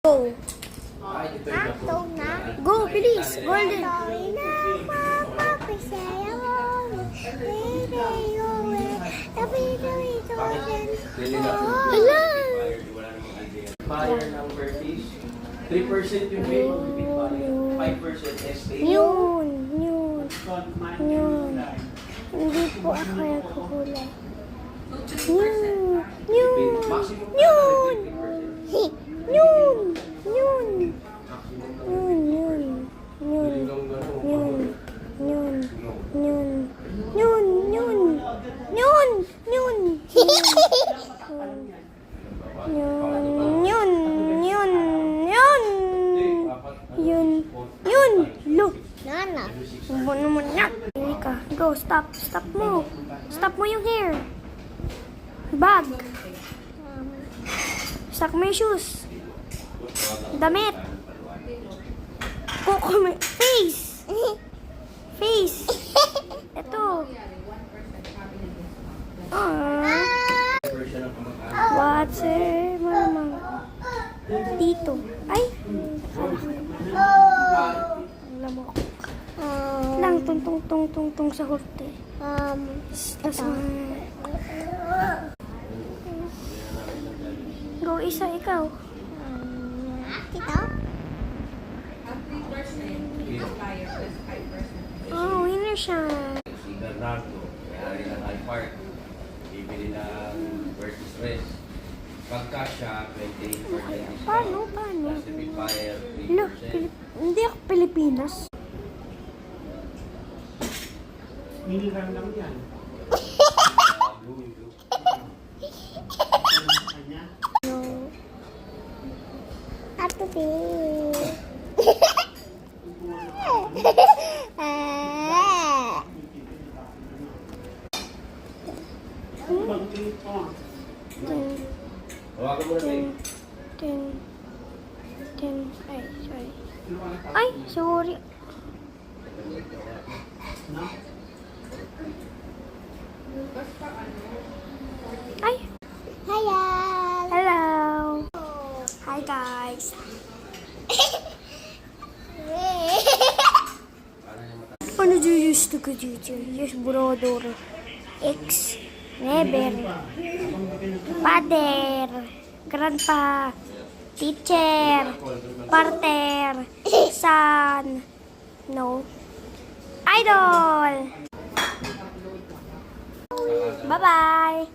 Go. Go, bilis. Golden. Hala. Buyer number is 3% yung pay, 5% estate. Yun. Hindi po ako yung kukulay. Maximum Yun. 'Look. Nana. Subo naman yan. Erika, go, stop mo. Stop mo yung hair. Bag. Stop mo yung shoes. Damit. Face. Ito. What's it? Mama. Dito. Ay. Alam mo. Lang tung sa hurte. Go isa ikaw. Kita? Oh, winner siya. Si Bernardo, may-ari ng iPark, bibili ng versus rest. Pagka siya, 28% discount. Paano? Pacific Fire, Look, 3%. hindi ako Pilipinas. Miligram lang yan. Blue. Kanya? No. Ato be. Hawakan mo na tayo. 10. Ay, sorry. No? Ay. Hello. Hi guys. Ano jujusto ko dito? Yes, brother. Ex. Never. Father. Grandpa. Teacher. Partner. Son. No. Idol. Bye-bye.